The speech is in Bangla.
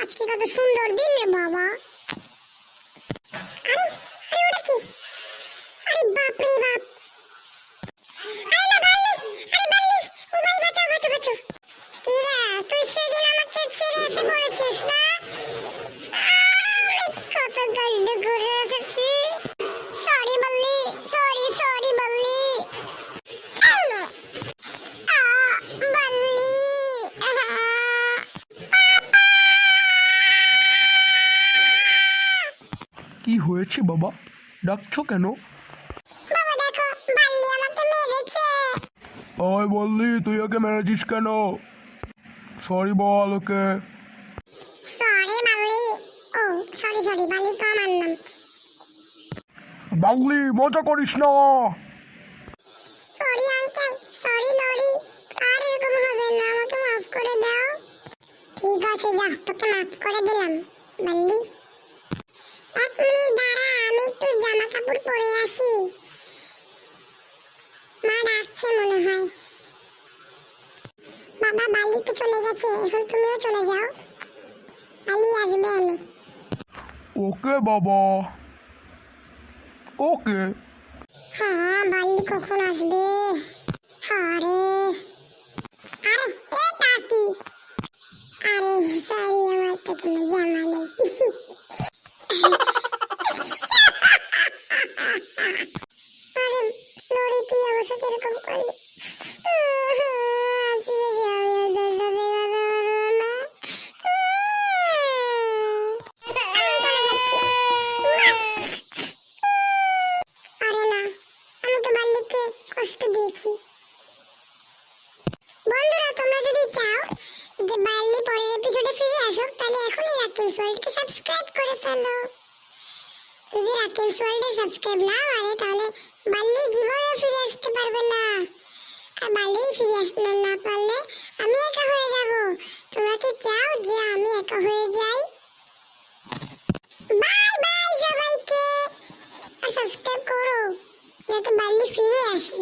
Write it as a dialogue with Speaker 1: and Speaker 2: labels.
Speaker 1: আজকে কত সুন্দর দিন রে বাবা। আরে আরে ওটা কি? আরে বাপ রে বাপ। আরে না বাল্লি, আরে বাল্লি, ও ভাই বাঁচাও বাঁচাও বাঁচাও। কিরা তুই সেদিন আমাকে ছেড়ে এসে পড়েছিস না? কত গল্প করে এসেছি। Sorry Balli, sorry sorry Balli. এই নে বাল্লি।
Speaker 2: কি হয়েছে বাবা, ডাকছো কেন?
Speaker 1: বাবা দেখো বাল্লি আমাকে মেরেছে।
Speaker 2: ওই বললি তুই ওকে মেরেছিস কেন? সরি বল ওকে।
Speaker 1: সরি বাল্লি। ও সরি সরি, বাল্লি তো আমার নাম।
Speaker 2: বাংলি মজা করিস না।
Speaker 1: সরি আঙ্কেল, সরি লরি, আর এরকম হবে না, আমাকে মাফ করে দাও। ঠিক আছে যা, তোকে মাফ করে দিলাম বাল্লি। এক মিনিট দাঁড়া, আমি একটু জামা কাপড় পরে আসি, মা ডাকছে মনে হয়। বাবা বাল্লি তো চলে গেছে, এখন তুমিও চলে যাও, বাল্লি আসবে এনে।
Speaker 2: ওকে বাবা, ওকে।
Speaker 1: হ্যাঁ বাল্লি কখন আসবে? আরে আরে এটা কি? আরে সরি, আমার তো কোনো জামা নেই। আরে লরি তুই আমার সাথে এরকম করলি? আরে না, আমি তো বাল্লিকে কষ্ট দিয়েছি। বন্ধুরা তোমরা যদি চাও যে বাল্লি পরের এপিসোডে ফিরে আসুক, তাহলে এখনই রাকিবস ওয়ার্ল্ডকে সাবস্ক্রাইব করে ফেলো। যদি রাকিবস ওয়ার্ল্ডে সাবস্ক্রাইব না করে তাহলে বাল্লি জীবনে ফিরে আসতে পারবে না, আর বাল্লি ফিরে আসতে না পারলে আমি একা হয়ে যাব। তোমরা কি চাও যে আমি একা হয়ে যাই? বাই বাই সবাইকে, আর সাবস্ক্রাইব করো যাতে বাল্লি ফিরে আসে।